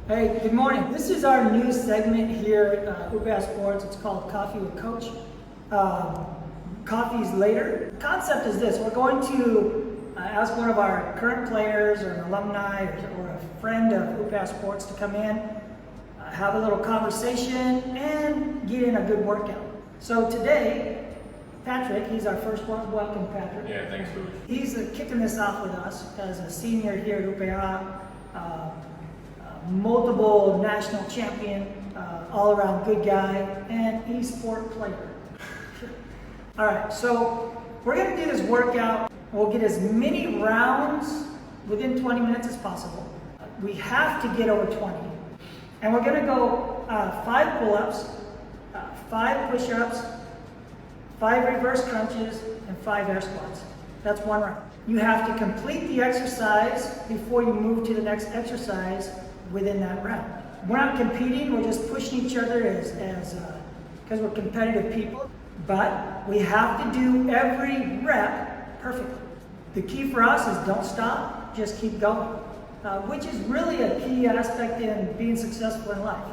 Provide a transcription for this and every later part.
Hey, good morning. This is our new segment here at UPA Sports. It's called Coffee with Coach. Coffee's later. The concept is this. We're going to ask one of our current players or an alumni or a friend of UPA Sports to come in, have a little conversation, and get in a good workout. So today, Patrick, he's our first one. Welcome, Patrick. Yeah, thanks, Coach. He's kicking this off with us as a senior here at UPA. Multiple national champion, all-around good guy, and e-sport player. All right, so we're going to do this workout. We'll get as many rounds within 20 minutes as possible. We have to get over 20. And we're going to go 5 pull-ups, 5 push-ups, 5 reverse crunches, and 5 air squats. That's one round. You have to complete the exercise before you move to the next exercise within that round. We're not competing, we're just pushing each other because we're competitive people, but we have to do every rep perfectly. The key for us is don't stop, just keep going, which is really a key aspect in being successful in life.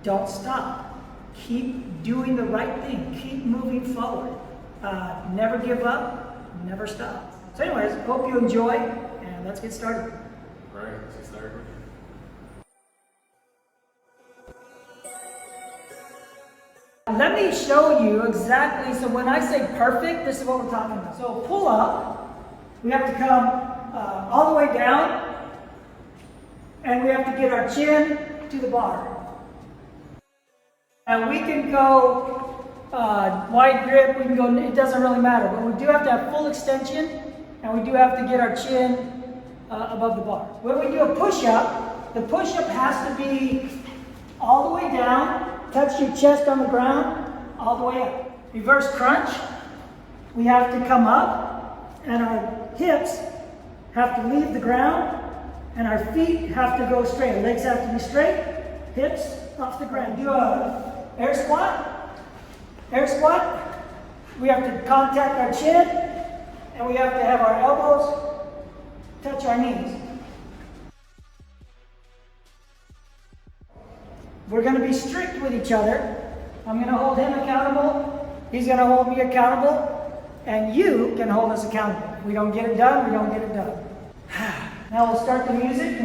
Don't stop. Keep doing the right thing. Keep moving forward. Never give up, never stop. So anyways, hope you enjoy, and let's get started. All right, let's get started. Let me show you exactly, so when I say perfect, this is what we're talking about. So pull up, we have to come all the way down, and we have to get our chin to the bar. And we can go wide grip, we can go, it doesn't really matter, but we do have to have full extension, and we do have to get our chin above the bar. When we do a push-up, the push-up has to be all the way down, touch your chest on the ground, all the way up. Reverse crunch, we have to come up, and our hips have to leave the ground, and our feet have to go straight. Our legs have to be straight, hips off the ground. Do a air squat. Air squat, we have to contact our chin, and we have to have our elbows touch our knees. We're going to be strict with each other. I'm going to hold him accountable. He's going to hold me accountable. And you can hold us accountable. If we don't get it done, we don't get it done. Now we'll start the music.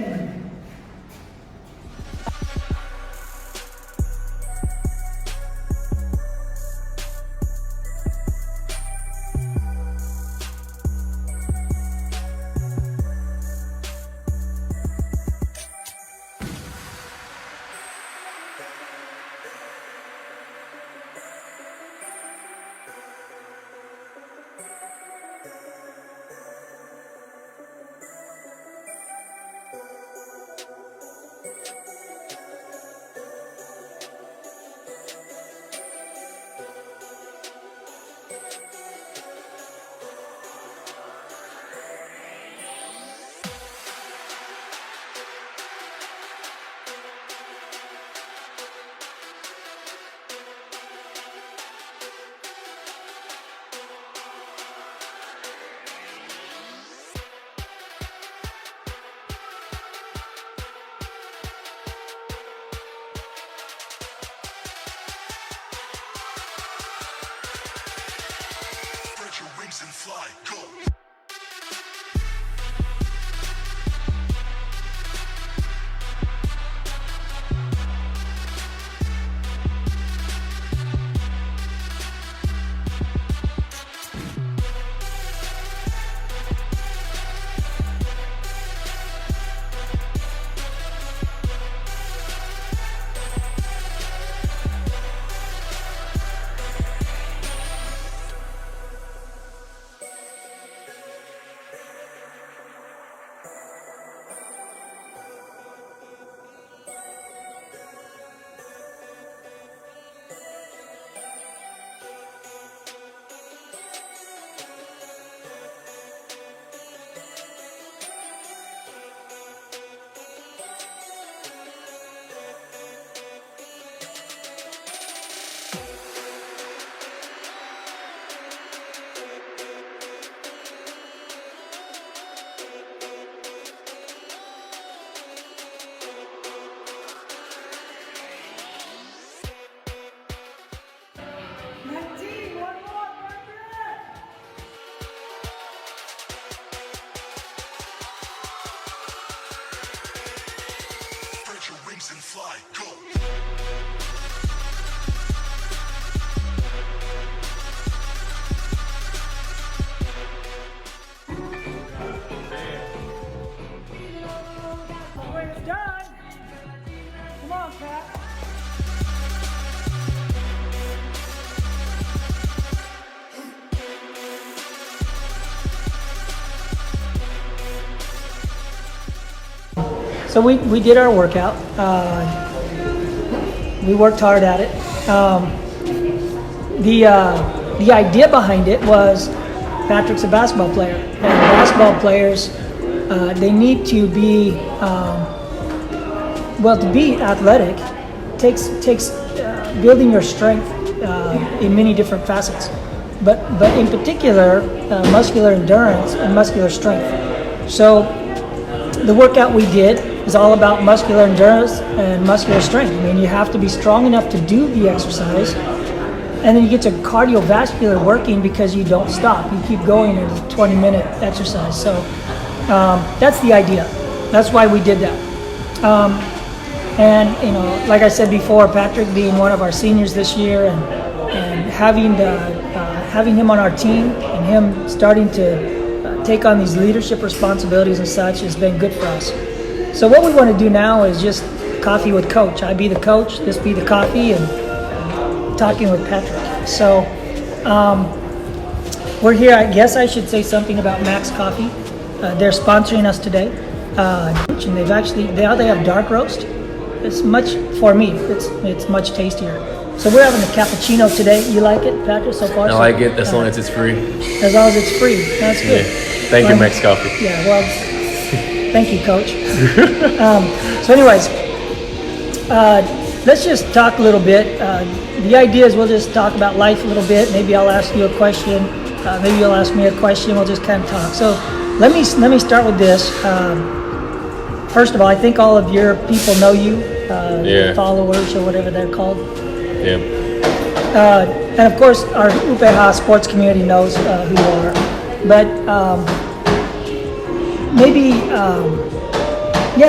Your wings and fly, go! fly, go. When it's done, come on, Pat. So we did our workout. We worked hard at it. The idea behind it was Patrick's a basketball player, and basketball players they need to be to be athletic takes building your strength in many different facets, but in particular muscular endurance and muscular strength. So the workout we did is all about muscular endurance and muscular strength. I mean, you have to be strong enough to do the exercise, and then you get to cardiovascular working because you don't stop. You keep going in a 20-minute exercise. So that's the idea. That's why we did that. And you know, like I said before, Patrick being one of our seniors this year, and having him on our team and him starting to take on these leadership responsibilities and such has been good for us. So what we want to do now is just coffee with Coach. I be the coach, this be the coffee, and talking with Patrick. So we're here. I guess I should say something about Max Coffee. They're sponsoring us today, and they have dark roast. It's much for me. It's much tastier. So we're having a cappuccino today. You like it, Patrick, so far? I like it as long as it's free. As long as it's free. That's good. Yeah. Thank you, Max Coffee. Yeah, well, thank you, Coach. So anyways, let's just talk a little bit. The idea is we'll just talk about life a little bit. Maybe I'll ask you a question. Maybe you'll ask me a question. We'll just kind of talk. So let me start with this. First of all, I think all of your people know you, followers or whatever they're called. Yeah. And of course, our UPH sports community knows who you are. But maybe,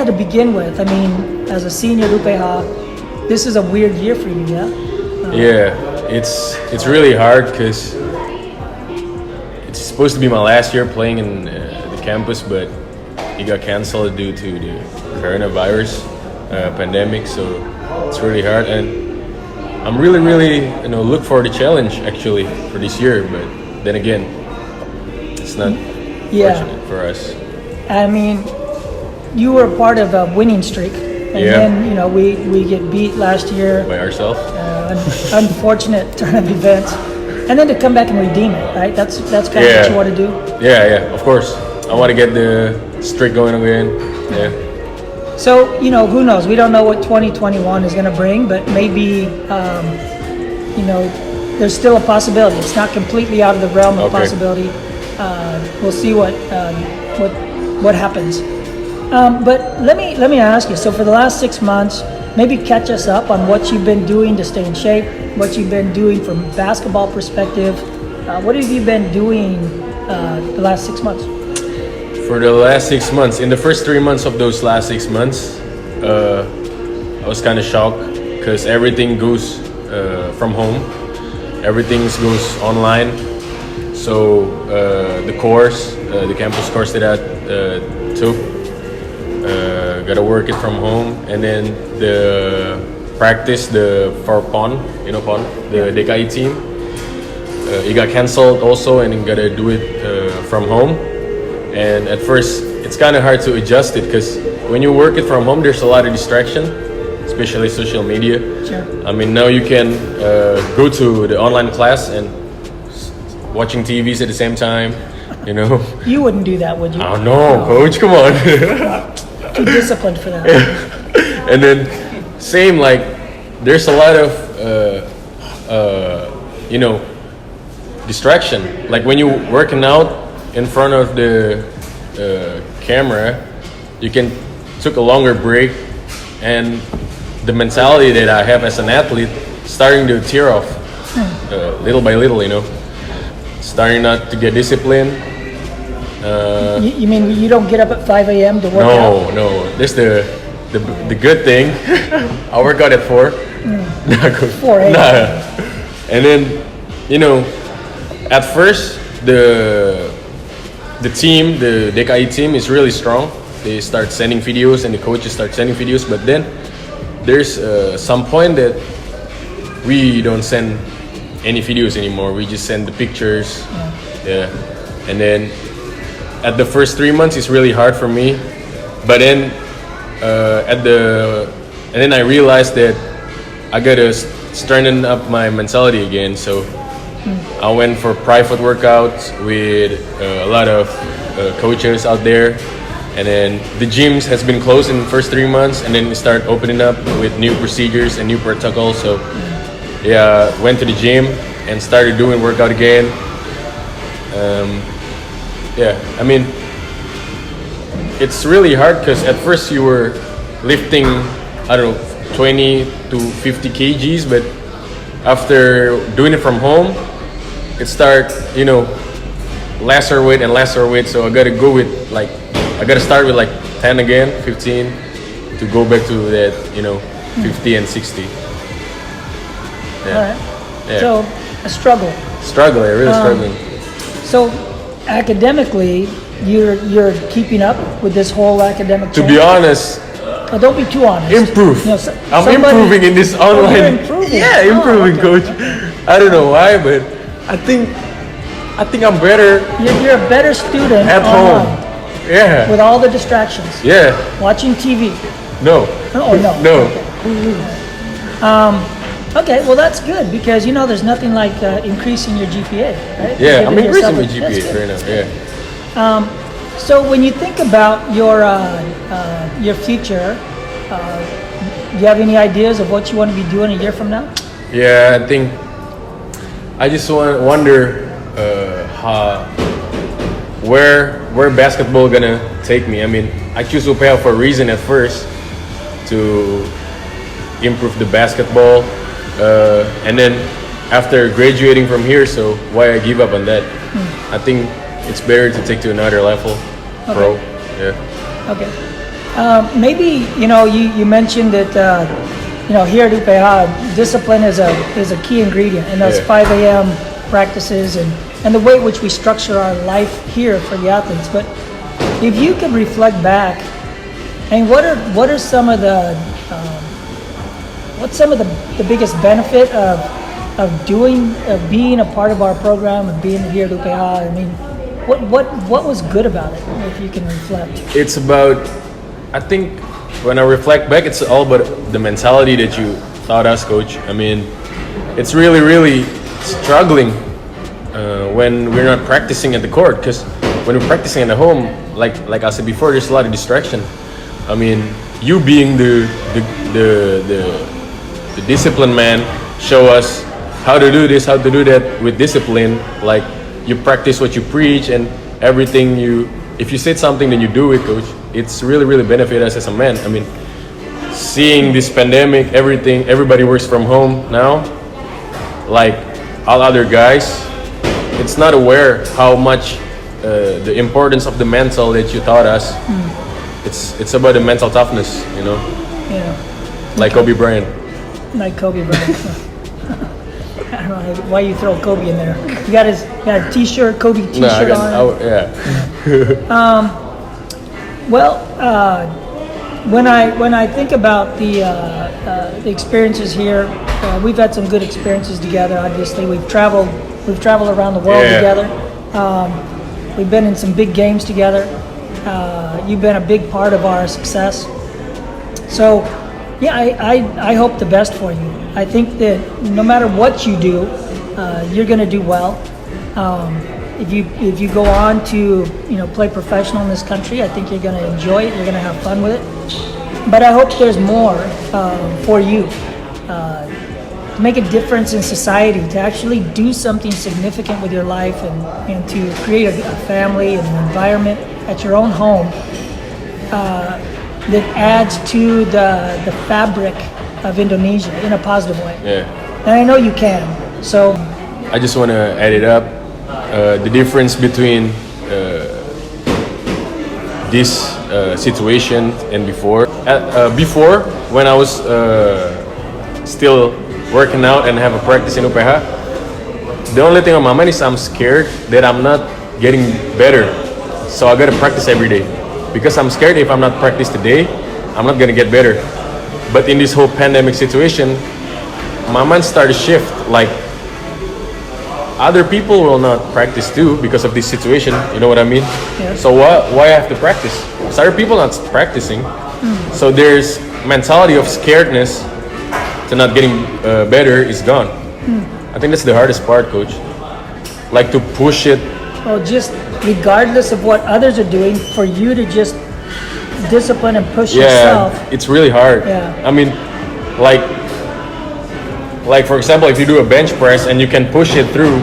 to begin with, I mean, as a senior at UPH, this is a weird year for you, yeah? It's really hard because it's supposed to be my last year playing in the campus, but it got canceled due to the coronavirus pandemic, so it's really hard. And I'm really look for the challenge actually for this year, but then again, it's not fortunate for us. I mean, you were part of a winning streak, and then we get beat last year by ourselves. Unfortunate turn of events, and then to come back and redeem it, right? That's kind of what you want to do. Yeah, of course. I want to get the streak going again. Yeah. So who knows? We don't know what 2021 is going to bring, but maybe there's still a possibility. It's not completely out of the realm of possibility. We'll see what happens. But let me ask you. So for the last 6 months, maybe catch us up on what you've been doing to stay in shape. What you've been doing from a basketball perspective. What have you been doing the last 6 months? For the last 6 months, in the first 3 months of those last 6 months, I was kind of shocked because everything goes from home. Everything goes online. So the campus course that I took, gotta work it from home, and then the practice, for PON, PON, the DKI team, it got canceled also, and you gotta do it from home. And at first, it's kind of hard to adjust it because when you work it from home, there's a lot of distraction, especially social media. Sure. I mean, now you can go to the online class and watching TVs at the same time, You wouldn't do that, would you? Oh no, Coach, come on. Too disciplined for that. And then, same, like, there's a lot of, distraction. Like when you're working out in front of the camera, you can took a longer break, and the mentality that I have as an athlete starting to tear off little by little, starting not to get disciplined. You mean you don't get up at 5 a.m. to work out? No. That's the good thing. I work out at 4. Nah, coach. 4 a.m. Nah. And then, you know, at first the team, the DKI team is really strong. They start sending videos and the coaches start sending videos. But then there's some point that we don't send any videos anymore. We just send the pictures. Yeah. And then at the first 3 months, it's really hard for me. But then and then I realized that I gotta strengthen up my mentality again. So I went for private workouts with a lot of coaches out there. And then the gyms has been closed in the first 3 months, and then we start opening up with new procedures and new protocols. So yeah, went to the gym and started doing workout again. Yeah, I mean, it's really hard because at first you were lifting, I don't know, 20 to 50 kgs, but after doing it from home, it start, you know, lesser weight and lesser weight. So I gotta go with I gotta start with 10 again, 15 to go back to that, you know, 50 and 60. Yeah. All right. Yeah. So a struggle. Struggling, really struggling. So academically, you're keeping up with this whole academic. To be honest, Oh, don't be too honest. improve. You know, I'm somebody- improving in this online. you're improving. Yeah, improving, Oh, okay. coach. I don't know why, but I think I'm better You're a better student at online home. Yeah. with all the distractions. Yeah. Watching TV. No. Oh no. No. Okay, well that's good because you know there's nothing like increasing your GPA, right? Yeah, I'm Giving increasing yourself my a- that's GPA good. right now. Yeah. So when you think about your future, do you have any ideas of what you want to be doing a year from now? Yeah, I think I just wonder how where basketball gonna take me. I mean, I choose UPH for a reason at first to improve the basketball, and then after graduating from here, so why I give up on that? I think it's better to take to another level, pro. Yeah. Okay. Maybe you know you mentioned that you know here at UPH, discipline is a key ingredient, and those Yeah. 5 a.m. practices and the way in which we structure our life here for the athletes. But if you could reflect back, and what are some of the what's some of the biggest benefit of being a part of our program and being here at UPH? I mean, what was good about it? If you can reflect. It's about, I think when I reflect back, it's all about the mentality that you taught us, coach. I mean, it's really struggling when we're not practicing at the court, because when we're practicing at the home, like I said before, there's a lot of distraction. I mean, you being the discipline man, show us how to do this, how to do that with discipline. Like, you practice what you preach, and everything if you said something, then you do it, coach. It's really benefit us as a man. I mean, seeing this pandemic, everybody works from home now, like all other guys, it's not aware how much the importance of the mental that you taught us. It's about the mental toughness, you know, Yeah. like Kobe Bryant. Like Kobe Bryant. I don't know why you throw Kobe in there. You got a T-shirt, Kobe T-shirt on. Yeah. Well, when I think about the experiences here, we've had some good experiences together. Obviously, we've traveled around the world Yeah. together. We've been in some big games together. You've been a big part of our success. So, yeah, I hope the best for you. I think that no matter what you do, you're going to do well. If you go on to play professional in this country, I think you're going to enjoy it. You're going to have fun with it. But I hope there's more for you to make a difference in society, to actually do something significant with your life, and to create a family and an environment at your own home that adds to the fabric of Indonesia in a positive way. Yeah. And I know you can. So I just want to add it up. The difference between this situation and before. Before, when I was still working out and have a practice in UPH, the only thing on my mind is I'm scared that I'm not getting better. So I gotta practice every day. Because I'm scared if I'm not practice today, I'm not gonna get better. But in this whole pandemic situation, my mind started to shift. Like, other people will not practice too because of this situation. You know what I mean? Yeah. So why I have to practice? So other people not practicing. So there's mentality of scaredness to not getting better is gone. I think that's the hardest part, coach. Like to push it. Well, just regardless of what others are doing, for you to just discipline and push yourself. It's really hard. Yeah. I mean, like for example, if you do a bench press and you can push it through,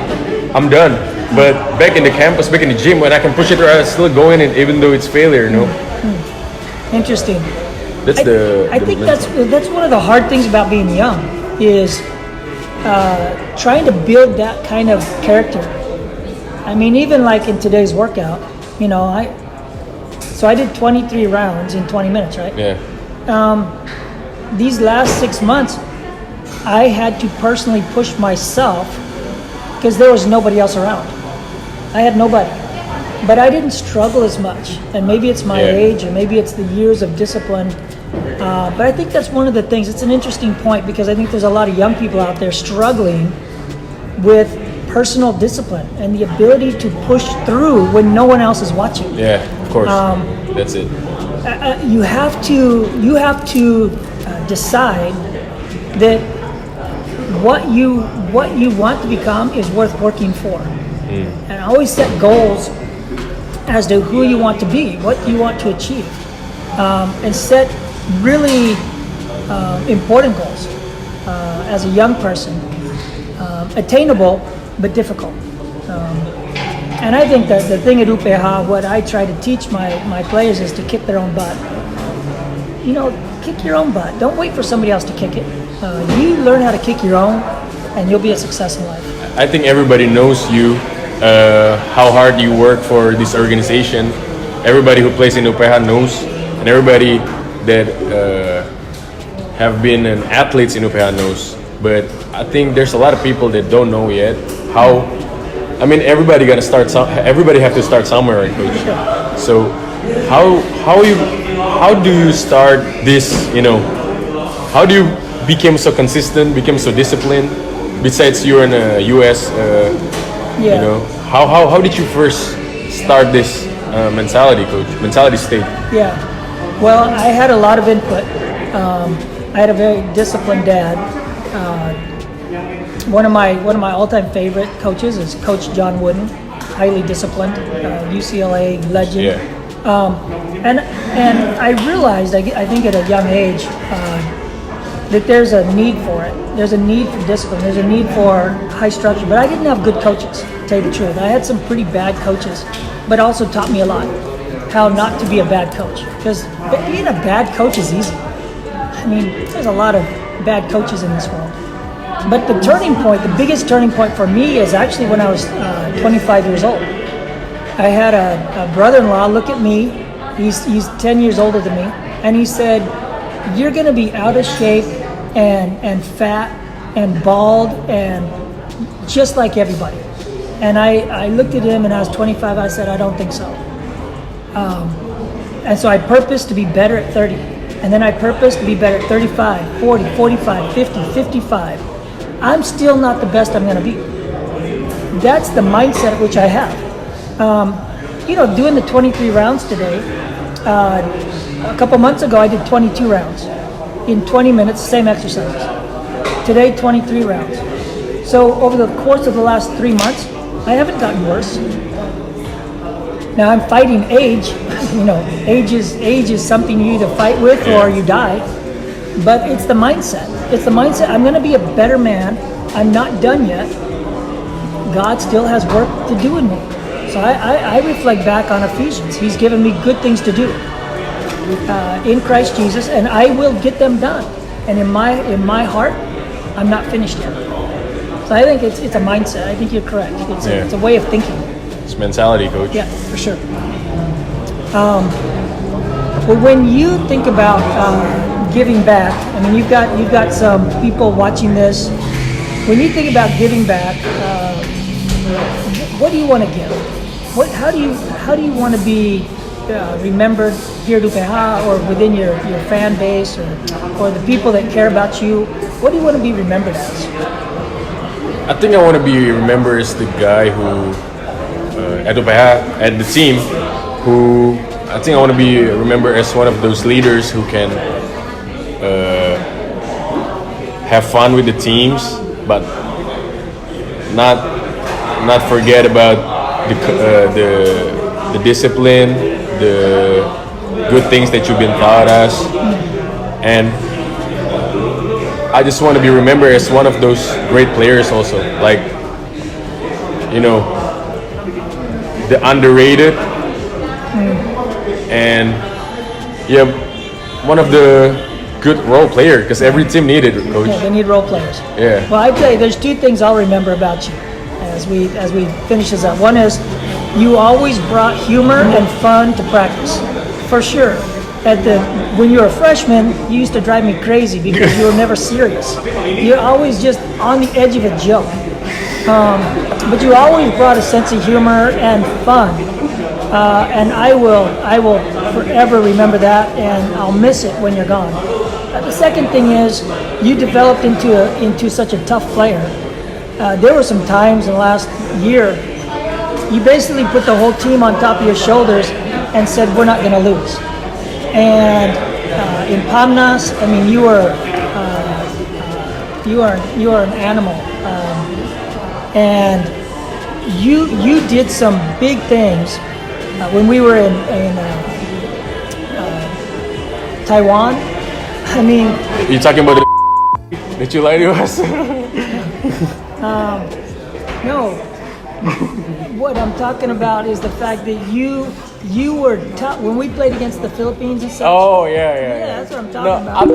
I'm done. But back in the campus, back in the gym, when I can push it through, I still go in it even though it's failure, you know? Interesting. That's I think that's one of the hard things about being young is trying to build that kind of character. I mean, even like in today's workout, you know, I did 23 rounds in 20 minutes, right? Yeah. These last 6 months, I had to personally push myself because there was nobody else around. I had nobody. But I didn't struggle as much. And maybe it's my age, or maybe it's the years of discipline. But I think that's one of the things. It's an interesting point because I think there's a lot of young people out there struggling with personal discipline and the ability to push through when no one else is watching. Yeah, of course. That's it. You have to decide that what you want to become is worth working for. And always set goals as to who you want to be, what you want to achieve, and set really important goals as a young person, attainable but difficult. And I think that the thing at UPH, what I try to teach my players is to kick their own butt. You know, kick your own butt. Don't wait for somebody else to kick it. You learn how to kick your own, and you'll be a success in life. I think everybody knows you, how hard you work for this organization. Everybody who plays in UPH knows, and everybody that have been an athletes in UPH knows. But I think there's a lot of people that don't know yet how. I mean, everybody gotta start. Everybody have to start somewhere, right, coach? So, how do you start this? You know, how do you become so consistent, become so disciplined? Besides, you're in a U.S. You know, how did you first start this mentality, coach? Mentality state. Yeah. Well, I had a lot of input. I had a very disciplined dad. One of my all-time favorite coaches is Coach John Wooden, highly disciplined, UCLA legend. Yeah. And I realized, I think at a young age, that there's a need for it. There's a need for discipline. There's a need for high structure. But I didn't have good coaches, to tell you the truth. I had some pretty bad coaches, but also taught me a lot how not to be a bad coach. Because being a bad coach is easy. I mean, there's a lot of bad coaches in this world. But the turning point, the biggest turning point for me is actually when I was 25 years old. I had a brother-in-law look at me. He's 10 years older than me. And he said, "You're going to be out of shape and fat and bald and just like everybody." And I looked at him and I was 25. I said, "I don't think so." And so I purposed to be better at 30. And then I purposed to be better at 35, 40, 45, 50, 55. I'm still not the best I'm going to be. That's the mindset which I have. You know, doing the 23 rounds today, a couple months ago I did 22 rounds in 20 minutes, same exercise. Today, 23 rounds. So over the course of the last 3 months, I haven't gotten worse. Now I'm fighting age. You know, age is something you either fight with or you die. But it's the mindset. It's the mindset. I'm going to be a better man. I'm not done yet. God still has work to do in me. So I reflect back on Ephesians. He's given me good things to do in Christ Jesus, and I will get them done. And in my heart, I'm not finished yet. So I think it's a mindset. I think you're correct. It's a way of thinking. It's mentality, coach. Yeah, for sure. But when you think about giving back, I mean, you've got some people watching this. When you think about giving back, what do you want to give? How do you want to be remembered here at UPH or within your fan base or the people that care about you? What do you want to be remembered as? I think I want to be remembered as the guy who at UPH, at the team, who I think I want to be remembered as one of those leaders who can have fun with the teams, but not forget about the discipline, the good things that you've been taught us, and I just want to be remembered as one of those great players also, like, you know, the underrated, and yeah, one of the good role player, because every team needed it, coach. Yeah, they need role players. Yeah. Well, I tell you, there's two things I'll remember about you as we finish this up. One is you always brought humor and fun to practice, for sure. When you were a freshman, you used to drive me crazy because you were never serious. You're always just on the edge of a joke. But you always brought a sense of humor and fun. And I will forever remember that, and I'll miss it when you're gone. The second thing is you developed into such a tough player. There were some times in the last year you basically put the whole team on top of your shoulders and said, we're not going to lose. And in Pamnas, I mean, you are an animal, and you did some big things when we were in Taiwan. I mean, You talking about the that you lied to us? no. What I'm talking about is the fact that you were tough when we played against the Philippines and stuff. Oh yeah. That's what I'm talking about.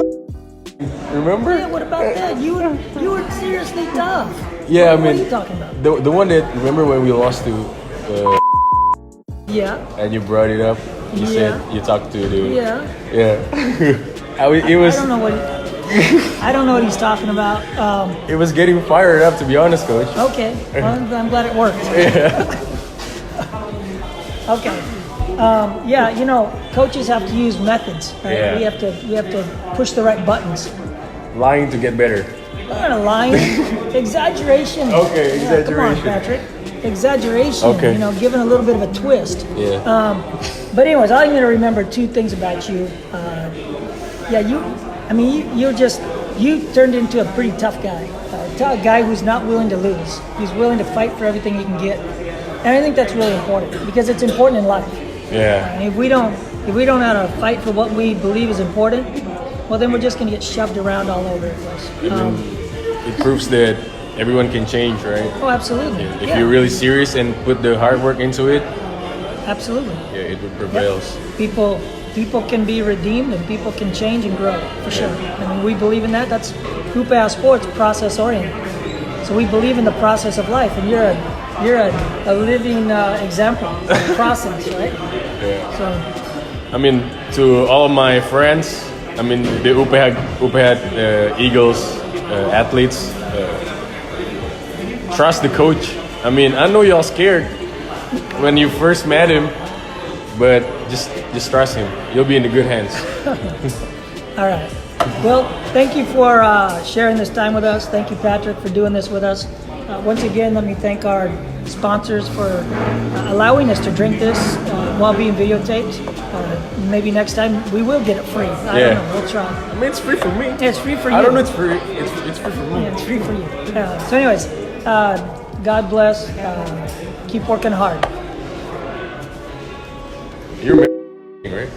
Remember? Yeah, what about that? You were seriously tough. Yeah, What I are mean, you talking about? the one that, remember when we lost to, Yeah. and you brought it up. You Yeah. said you talked to the. Yeah. It was. I don't know what he's talking about. It was getting fired up, to be honest, coach. Okay. Well, I'm glad it worked. Yeah. Okay. Yeah, you know, coaches have to use methods. Right? Yeah. We have to push the right buttons. Lying to get better. Not a line. Exaggeration. Okay, Yeah, come on, exaggeration. Patrick. Exaggeration. Okay. You know, giving a little bit of a twist. Yeah. But anyways, I'm going to remember two things about you. You turned into a pretty tough guy. A guy who's not willing to lose. He's willing to fight for everything he can get. And I think that's really important because it's important in life. Yeah. And if we don't know how to fight for what we believe is important, well, then we're just going to get shoved around all over the place. It proves that everyone can change, right? Oh, absolutely. If Yeah. you're really serious and put the hard work into it, Absolutely. yeah, it prevails. People can be redeemed and people can change and grow, for sure. I mean, we believe in that. That's UPH Sports, process oriented. So we believe in the process of life, and you're a living example of the process, right? Yeah. So I mean, to all of my friends, I mean, the UPH Eagles athletes, trust the coach. I mean, I know y'all scared when you first met him, but just trust him. You'll be in the good hands. all right. Well, thank you for sharing this time with us. Thank you, Patrick, for doing this with us. Once again, let me thank our sponsors for allowing us to drink this while being videotaped. Maybe next time we will get it free. I don't know. We'll try. I mean, it's free for me. Yeah, it's free for you. I don't know it's free. It's free for me. Yeah, it's free for you. So anyways, God bless. Keep working hard. You're right?